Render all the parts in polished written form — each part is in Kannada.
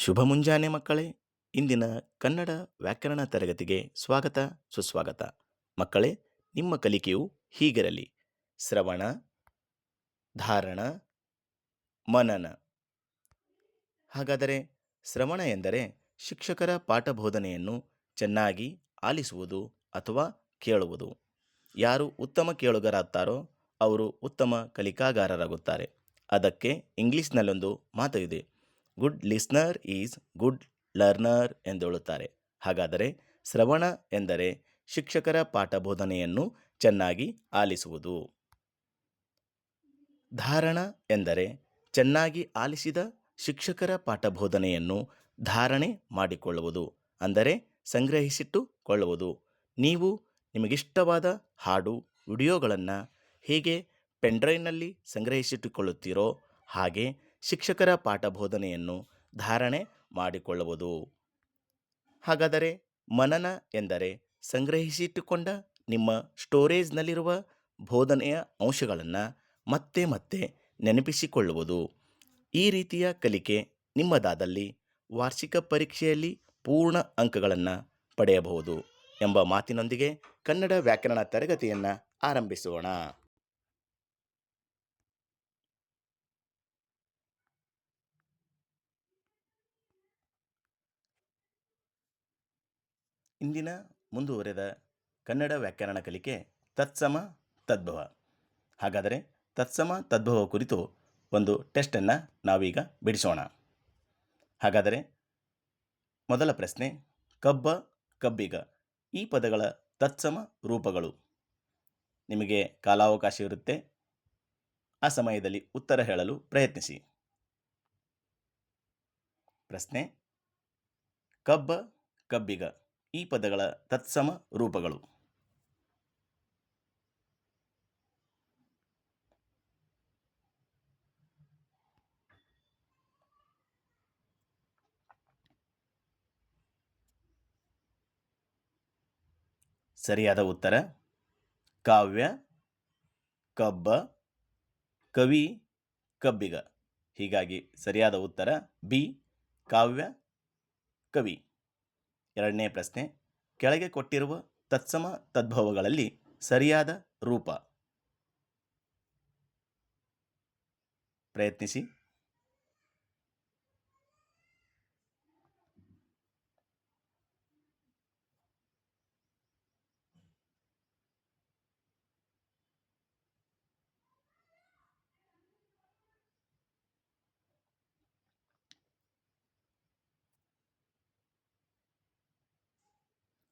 ಶುಭ ಮುಂಜಾನೆ ಮಕ್ಕಳೇ. ಇಂದಿನ ಕನ್ನಡ ವ್ಯಾಕರಣ ತರಗತಿಗೆ ಸ್ವಾಗತ ಸುಸ್ವಾಗತ. ಮಕ್ಕಳೇ, ನಿಮ್ಮ ಕಲಿಕೆಯು ಹೀಗಿರಲಿ: ಶ್ರವಣ, ಧಾರಣ, ಮನನ. ಹಾಗಾದರೆ ಶ್ರವಣ ಎಂದರೆ ಶಿಕ್ಷಕರ ಪಾಠ ಬೋಧನೆಯನ್ನು ಚೆನ್ನಾಗಿ ಆಲಿಸುವುದು ಅಥವಾ ಕೇಳುವುದು. ಯಾರು ಉತ್ತಮ ಕೇಳುಗರಾಗ್ತಾರೋ ಅವರು ಉತ್ತಮ ಕಲಿಕಾಗಾರರಾಗುತ್ತಾರೆ. ಅದಕ್ಕೆ ಇಂಗ್ಲಿಷ್ನಲ್ಲೊಂದು ಮಾತು ಇದೆ: good listener is good learner ಎಂದು ಹೇಳುತ್ತಾರೆ. ಹಾಗಾದರೆ ಶ್ರವಣ ಎಂದರೆ ಶಿಕ್ಷಕರ ಪಾಠ ಬೋಧನೆಯನ್ನು ಚೆನ್ನಾಗಿ ಆಲಿಸುವುದು. ಧಾರಣ ಎಂದರೆ ಚೆನ್ನಾಗಿ ಆಲಿಸಿದ ಶಿಕ್ಷಕರ ಪಾಠ ಬೋಧನೆಯನ್ನು ಧಾರಣೆ ಮಾಡಿಕೊಳ್ಳುವುದು, ಅಂದರೆ ಸಂಗ್ರಹಿಸಿಟ್ಟುಕೊಳ್ಳುವುದು. ನೀವು ನಿಮಗಿಷ್ಟವಾದ ಹಾಡು, ವಿಡಿಯೋಗಳನ್ನು ಹೇಗೆ ಪೆನ್ಡ್ರೈವ್ನಲ್ಲಿ ಸಂಗ್ರಹಿಸಿಟ್ಟುಕೊಳ್ಳುತ್ತೀರೋ ಹಾಗೆ ಶಿಕ್ಷಕರ ಪಾಠ ಬೋಧನೆಯನ್ನು ಧಾರಣೆ ಮಾಡಿಕೊಳ್ಳುವುದು. ಹಾಗಾದರೆ ಮನನ ಎಂದರೆ ಸಂಗ್ರಹಿಸಿಟ್ಟುಕೊಂಡ ನಿಮ್ಮ ಸ್ಟೋರೇಜ್ನಲ್ಲಿರುವ ಬೋಧನೆಯ ಅಂಶಗಳನ್ನು ಮತ್ತೆ ಮತ್ತೆ ನೆನಪಿಸಿಕೊಳ್ಳುವುದು. ಈ ರೀತಿಯ ಕಲಿಕೆ ನಿಮ್ಮದಾದಲ್ಲಿ ವಾರ್ಷಿಕ ಪರೀಕ್ಷೆಯಲ್ಲಿ ಪೂರ್ಣ ಅಂಕಗಳನ್ನು ಪಡೆಯಬಹುದು ಎಂಬ ಮಾತಿನೊಂದಿಗೆ ಕನ್ನಡ ವ್ಯಾಕರಣ ತರಗತಿಯನ್ನು ಆರಂಭಿಸೋಣ. ಇಂದಿನ ಮುಂದುವರೆದ ಕನ್ನಡ ವ್ಯಾಕರಣ ಕಲಿಕೆ ತತ್ಸಮ ತದ್ಭವ. ಹಾಗಾದರೆ ತತ್ಸಮ ತದ್ಭವ ಕುರಿತು ಒಂದು ಟೆಸ್ಟನ್ನು ನಾವೀಗ ಬಿಡಿಸೋಣ. ಹಾಗಾದರೆ ಮೊದಲ ಪ್ರಶ್ನೆ: ಕಬ್ಬ, ಕಬ್ಬಿಗ ಈ ಪದಗಳ ತತ್ಸಮ ರೂಪಗಳು. ನಿಮಗೆ ಕಾಲಾವಕಾಶ ಇರುತ್ತೆ, ಆ ಸಮಯದಲ್ಲಿ ಉತ್ತರ ಹೇಳಲು ಪ್ರಯತ್ನಿಸಿ. ಪ್ರಶ್ನೆ: ಕಬ್ಬ, ಕಬ್ಬಿಗ ಈ ಪದಗಳ ತತ್ಸಮ ರೂಪಗಳು. ಸರಿಯಾದ ಉತ್ತರ ಕಾವ್ಯ, ಕಬ್ಬ, ಕವಿ, ಕಬ್ಬಿಗ. ಹೀಗಾಗಿ ಸರಿಯಾದ ಉತ್ತರ ಬಿ, ಕಾವ್ಯ, ಕವಿ. ಎರಡನೇ ಪ್ರಶ್ನೆ: ಕೆಳಗೆ ಕೊಟ್ಟಿರುವ ತತ್ಸಮ ತದ್ಭವಗಳಲ್ಲಿ ಸರಿಯಾದ ರೂಪ. ಪ್ರಯತ್ನಿಸಿ.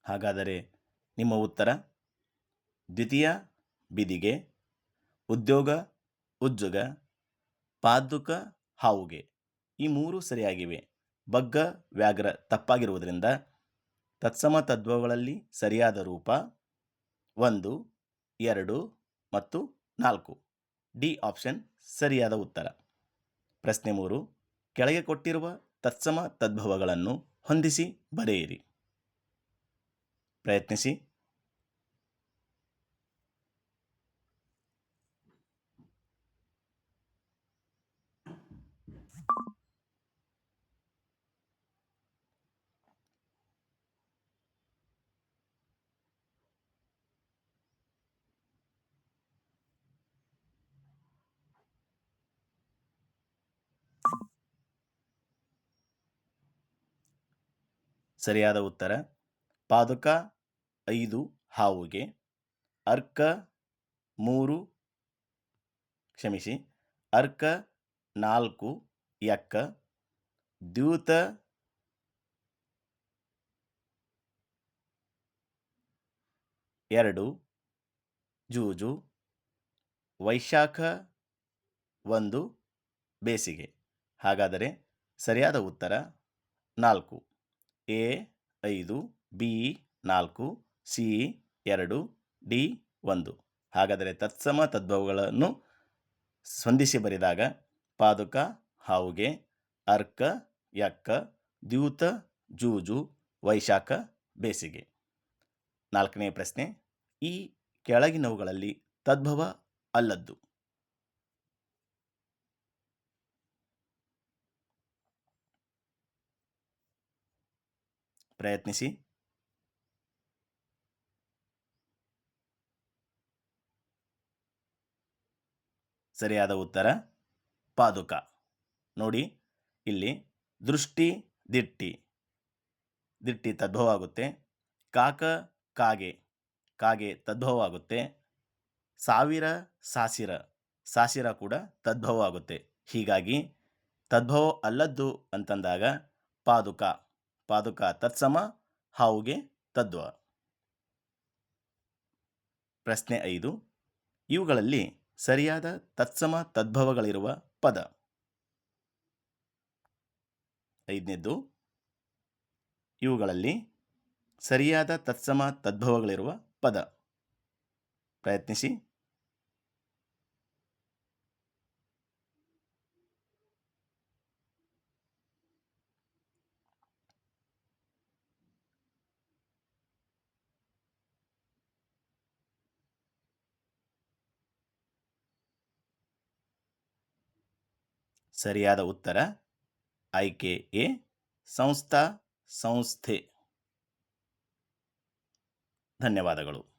ಹಾಗಾದರೆ ನಿಮ್ಮ ಉತ್ತರ ದ್ವಿತೀಯ ಬಿದಿಗೆ, ಉದ್ಯೋಗ ಉಜ್ಜುಗ, ಪಾದುಕ ಹಾವುಗೆ. ಈ ಮೂರು ಸರಿಯಾಗಿವೆ. ಬಗ್ಗ ವ್ಯಾಘ್ರ ತಪ್ಪಾಗಿರುವುದರಿಂದ ತತ್ಸಮ ತದ್ಭವಗಳಲ್ಲಿ ಸರಿಯಾದ ರೂಪ 1, 2 ಮತ್ತು 4. ಡಿ ಆಪ್ಷನ್ ಸರಿಯಾದ ಉತ್ತರ. ಪ್ರಶ್ನೆ 3: ಕೆಳಗೆ ಕೊಟ್ಟಿರುವ ತತ್ಸಮ ತದ್ಭವಗಳನ್ನು ಹೊಂದಿಸಿ ಬರೆಯಿರಿ. ಪ್ರಯತ್ನಿಸಿ. ಸರಿಯಾದ ಉತ್ತರ ಪಾದುಕ 5 ಹಾವುಗೆ, ಅರ್ಕ 4 ಎಕ್ಕ, ದ್ಯೂತ 2 ಜೂಜು, ವೈಶಾಖ 1 ಬೇಸಿಗೆ. ಹಾಗಾದರೆ ಸರಿಯಾದ ಉತ್ತರ 4. A 5, B 4, C 2, D 1. ಹಾಗಾದರೆ ತತ್ಸಮ ತದ್ಭವಗಳನ್ನು ಹೊಂದಿಸಿ ಬರೆದಾಗ ಪಾದುಕ ಹಾವುಗೆ, ಅರ್ಕ ಎಕ್ಕ, ದ್ಯೂತ ಜೂಜು, ವೈಶಾಖ ಬೇಸಿಗೆ. 4ನೇ ಪ್ರಶ್ನೆ: ಈ ಕೆಳಗಿನವುಗಳಲ್ಲಿ ತದ್ಭವ ಅಲ್ಲದ್ದು. ಪ್ರಯತ್ನಿಸಿ. ಸರಿಯಾದ ಉತ್ತರ ಪಾದುಕ. ನೋಡಿ, ಇಲ್ಲಿ ದೃಷ್ಟಿ ದಿಟ್ಟಿ, ದಿಟ್ಟಿ ತದ್ಭವ ಆಗುತ್ತೆ. ಕಾಕ ಕಾಗೆ, ಕಾಗೆ ತದ್ಭವ ಆಗುತ್ತೆ. ಸಾವಿರ ಸಾಸಿರ, ಸಾಸಿರ ಕೂಡ ತದ್ಭವ ಆಗುತ್ತೆ. ಹೀಗಾಗಿ ತದ್ಭವ ಅಲ್ಲದ್ದು ಅಂತಂದಾಗ ಪಾದುಕ, ಪಾದುಕ ತತ್ಸಮ, ಹಾವುಗೆ ತದ್ವ. ಪ್ರಶ್ನೆ 5. ಇವುಗಳಲ್ಲಿ ಸರಿಯಾದ ತತ್ಸಮ ತದ್ಭವಗಳಿರುವ ಪದ. 5ನೇದ್ದು, ಇವುಗಳಲ್ಲಿ ಸರಿಯಾದ ತತ್ಸಮ ತದ್ಭವಗಳಿರುವ ಪದ. ಪ್ರಯತ್ನಿಸಿ. ಸರಿಯಾದ ಉತ್ತರ ಆಯ್ಕೆ ಎ, ಸಂಸ್ಥಾ ಸಂಸ್ಥೆ. ಧನ್ಯವಾದಗಳು.